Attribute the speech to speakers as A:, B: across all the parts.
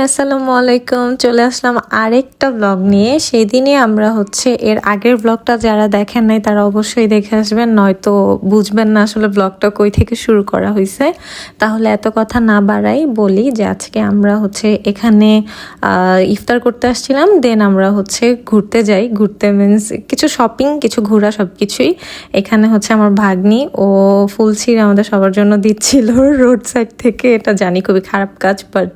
A: আসসালামু আলাইকুম। চলে আসলাম আরেকটা ব্লগ নিয়ে। সেদিনই আমরা এর আগের ব্লগটা যারা দেখেন নাই তারা অবশ্যই দেখে আসবেন, নয়তো বুঝবেন না আসলে ব্লগটা কই থেকে শুরু করা হয়েছে। তাহলে এত কথা না বাড়াই বলি যে আজকে আমরা এখানে ইফতার করতে আসছিলাম, দেন আমরা ঘুরতে যাই। ঘুরতে মিনস কিছু শপিং, কিছু ঘোরা, সব কিছুই। এখানে আমার ভাগ্নি ও ফুল ছিঁড়ে আমাদের সবার জন্য দিচ্ছিল রোড সাইড থেকে। এটা জানি খুবই খারাপ কাজ, বাট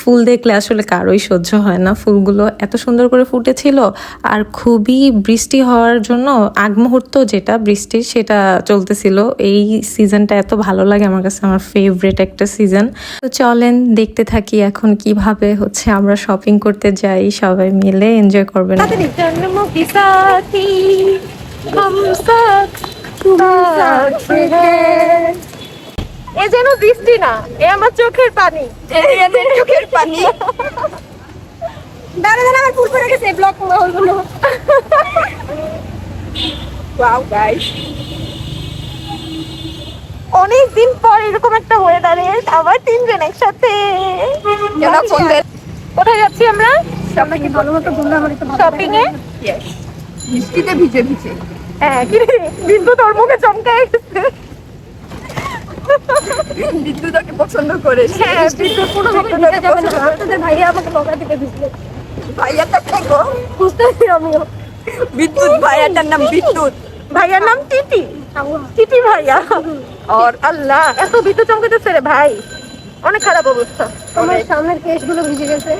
A: ফুল দেখলে আসলে কারোই সহ্য হয় না। ফুলগুলো এত সুন্দর করে ফুটেছিল, আর খুবই বৃষ্টি হওয়ার জন্য আগ মুহূর্ত যেটা বৃষ্টির সেটা চলতেছিল। এই সিজনটা এত ভালো লাগে আমার কাছে, আমার ফেভারিট একটা সিজন। তো চলেন দেখতে থাকি এখন কিভাবে আমরা শপিং করতে যাই, সবাই মিলে এনজয় করবেন।
B: এ যেন বৃষ্টি না, এ আমার চোখের পানি, চোখের পানি। দাঁড়া আমার ফুল পড়ে গেছে ব্লক হলো। ওয়াও গাইস, অনেকদিন পর এরকম একটা ওয়েদারে আবার তিনজন একসাথে। কোথায় যাচ্ছি আমরা?
C: কি ভালো মতো বললাম আমার একটু
B: শপিং এ।
C: বৃষ্টিতে ভিজে ভিজে।
B: হ্যাঁ, কি রে বিদ্যুৎ ওর মুখে চমকায় গেছে।
C: বিদ্যুৎ ওকে পছন্দ করে।
B: হ্যাঁ, বিদ্যুৎ কোনো ভাবে ভিজে যাবে না। আপনাদের ভাইয়া আমাকে বকা দিতে ভিজলে।
C: ভাইয়াটা থাকো
B: বুঝতেছি আমিও।
C: বিদ্যুৎ, ভাইয়াটার নাম বিদ্যুৎ,
B: ভাইয়ার নাম টিটি। টিটি ভাইয়া। আর আল্লাহ, এত বিদ্যুৎ চমকাতেছে রে ভাই, অনেক খারাপ অবস্থা।
C: আমার সামনের কেশগুলো ভিজে গেছে।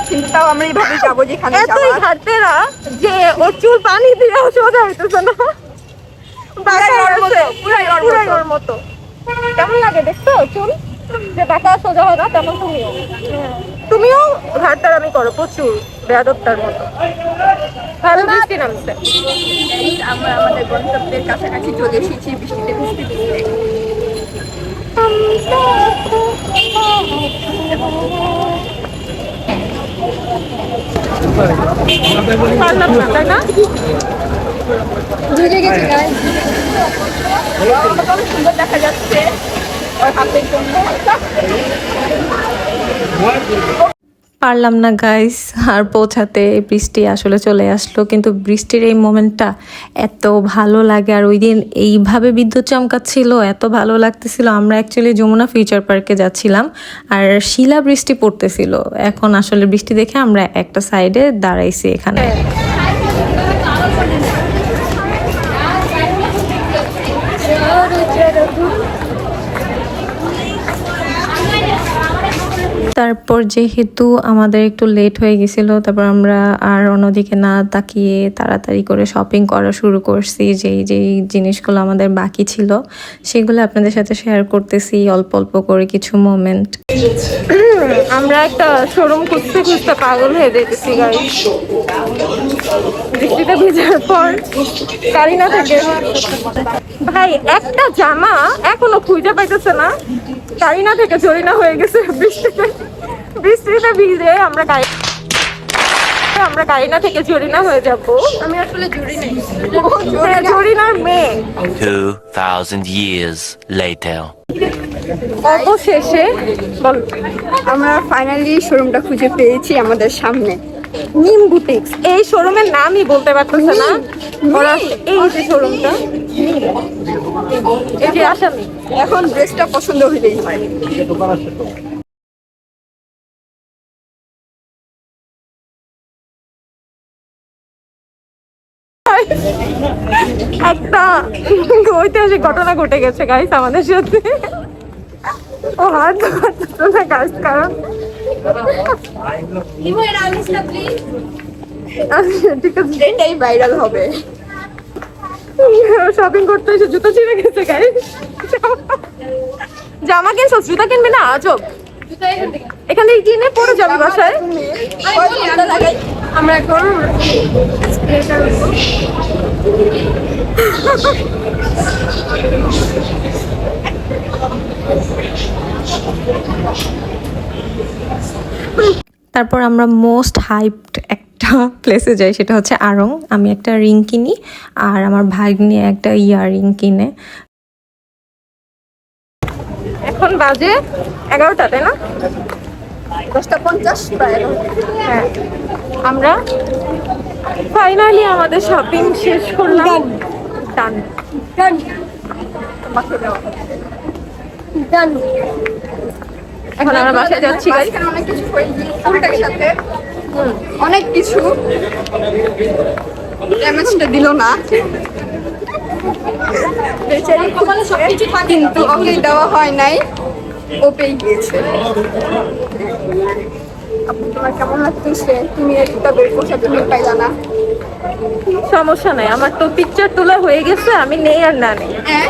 C: কিন্তু তাও আমরা এইভাবে যাবো যেখানে
B: এতই ঘাটতেরা যে ওর চুল পানি দিয়ে সোজা হইতেছে না। পুরাই ওর মতো। কেমন লাগে দেখছো চুল যে বাঁকা সোজা হয় না, তেমন তুমিও ঘাটতারামি করো প্রচুর, বেয়াদবটার মতো। ভালো বৃষ্টি নামছে।
C: আমরা আমাদের গন্তব্যের কাছাকাছি চলে এসেছি বৃষ্টিতে ভিজতে ভিজতে।
B: পারলাম না, তাই না?
C: ভিজে গেছে গায়ে। সুন্দর দেখা যাচ্ছে ওর হাতের জন্য।
A: পারলাম না গাইস আর পৌঁছাতে, বৃষ্টি আসলে চলে আসলো। কিন্তু বৃষ্টির এই মোমেন্টটা এত ভালো লাগে, আর ওই দিন এইভাবে বিদ্যুৎ চমকাচ্ছিল, এত ভালো লাগতেছিল। আমরা অ্যাকচুয়ালি যমুনা ফিউচার পার্কে যাচ্ছিলাম, আর শিলা বৃষ্টি পড়তেছিল। এখন আসলে বৃষ্টি দেখে আমরা একটা সাইডে দাঁড়াইছি এখানে। তারপর যেহেতু আমাদের একটু লেট হয়ে গেছিল, তারপর আমরা আর অন্যদিকে না তাকিয়ে তাড়াতাড়ি করে শপিং করা শুরু করছি। যেই জিনিসগুলো আমাদের বাকি ছিল সেগুলো আপনাদের সাথে শেয়ার করতেছি অল্প অল্প করে কিছু মোমেন্ট।
B: আমরা একটা শোরুম খুঁজতে খুঁজতে পাগল হয়ে যেতেছি গাইস। বৃষ্টিতে ভিজার পর কারিনা থেকে ভাই একটা জামা এখনো খুঁজে পাইতেছে না। কারিনা থেকে জরিনা হয়ে গেছে বৃষ্টিতে ভিজে আমরা কারিনা থেকে জরিনা হয়ে যাবো।
C: আমি আসলে জুড়ি নেই।
B: জরিনার মেয়ে।
D: 2000 years later.
B: অবশেষে বল,
C: আমরা ফাইনালি শোরুমটা খুঁজে পেয়েছি আমাদের সামনে।
B: নিম বুটিক্স। এই শোরুমের নামই বলতে পারতেছে না ওরা। এই যে শোরুমটা, এই যে আসামি।
C: এখন ড্রেসটা পছন্দ হইলেই হয়।
B: একটা ঐতিহাসিক ঘটনা ঘটে গেছে গাইস আমাদের সাথে। ও হাত ধরতেছে না গাইস, কারণ ঠিক আছে
C: এটাই ভাইরাল হবে।
B: শপিং করতে এসে জুতো ছিঁড়ে গেছে গাইস। জামা কিনছো, জুতা কিনবে না? আজব, এখান থেকে কিনে পরে যাবি বাসায়।
C: আমরা এখন
A: তারপর আমরা মোস্ট হাইপড একটা প্লেসে যাই, সেটা আড়ং। আমি একটা রিং কিনি আর আমার ভাগ্নি একটা ইয়াররিং কিনে।
B: এখন বাজে 11টা, তাই না?
C: 10:50 প্রায় 11টা।
B: হ্যাঁ, আমরা ফাইনালি আমাদের শপিং শেষ করলাম। ডান।
C: বাসায় যাওয়া। Done.
B: এখন আমরা বাসায় যাচ্ছি গাইস।
C: মাঝখানে অনেক কিছু হয়েছে ফুলটার সাথে। অনেক কিছু ড্যামেজটা দিল না, বেচারি কিন্তু ওকে দেওয়া হয় নাই, ও পেয়ে গিয়েছে। আপু তোমার কেমন লাগতেছে? তুমি একটা বের পোশাক তুমি পাইলা না।
B: সমস্যা নাই, আমার তো পিকচার তোলা হয়ে গেছে, আমি নেই আর না নেই।
C: হ্যাঁ,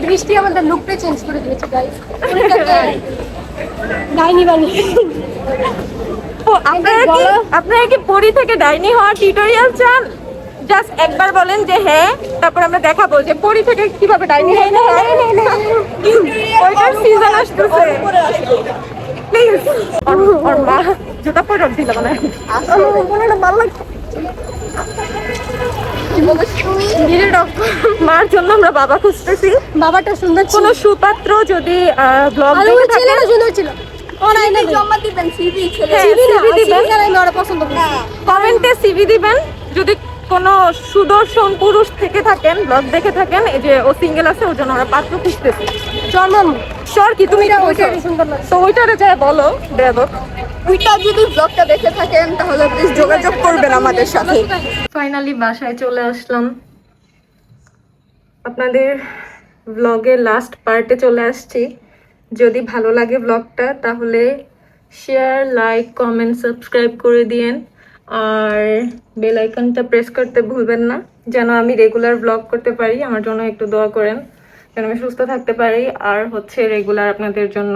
C: বৃষ্টি আমাদের লুকটা চেঞ্জ করে দিয়েছে গাইস। ডাইনি বানি
B: ও, আপনারা কি পরি থেকে ডাইনি হওয়ার টিউটোরিয়াল চান? জাস্ট একবার বলেন যে হ্যাঁ, তারপর আমরা দেখাবো যে পরি থেকে কিভাবে ডাইনি হয় না। ওইটার সিজন আসতেছে প্লিজ। ওর মা জুতা পরে দিল মানে মনে হয় ভালো লাগছে। মার জন্য আমরা বাবা খুঁজতেছি।
C: বাবাটা সুন্দর
B: কোনো সুপাত্র যদি ব্লগ দেখে থাকেন,
C: সুন্দর ছিল। জমা দিবেন সিভি ছেলে।
B: হ্যাঁ, CV দিবেন।
C: আমি ওরা পছন্দ করি।
B: কমেন্টে সিভি দিবেন। যদি কোনো সুদর্শন পুরুষ থেকে থাকেন, ব্লগ দেখে থাকেন, এই যে ও সিঙ্গেল আছে, ওর জন্য ওরা পাত্র খুঁজতেছে।
C: জন্ম
B: শোর কি তুমি
C: ওইটারই সুন্দর লাগে।
B: তো ওইটারে যায় বলো দেব।
C: ওইটা যদি ব্লগটা দেখে থাকেন তাহলে প্লিজ যোগাযোগ করবেন আমাদের সাথে।
B: ফাইনালি বাসায় চলে আসলাম। আপনাদের ব্লগের লাস্ট পার্টে চলে আসছি। যদি ভালো লাগে ব্লগটা তাহলে শেয়ার, লাইক, কমেন্ট, সাবস্ক্রাইব করে দিয়েন। আর বেল আইকনটা প্রেস করতে ভুলবেন না, যেন আমি রেগুলার ব্লগ করতে পারি। আমার জন্য একটু দোয়া করেন যেন আমি সুস্থ থাকতে পারি, আর হচ্ছে রেগুলার আপনাদের জন্য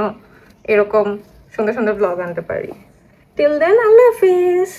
B: এরকম সুন্দর সুন্দর ব্লগ আনতে পারি। টিল দেন, আল্লাহ হাফিজ।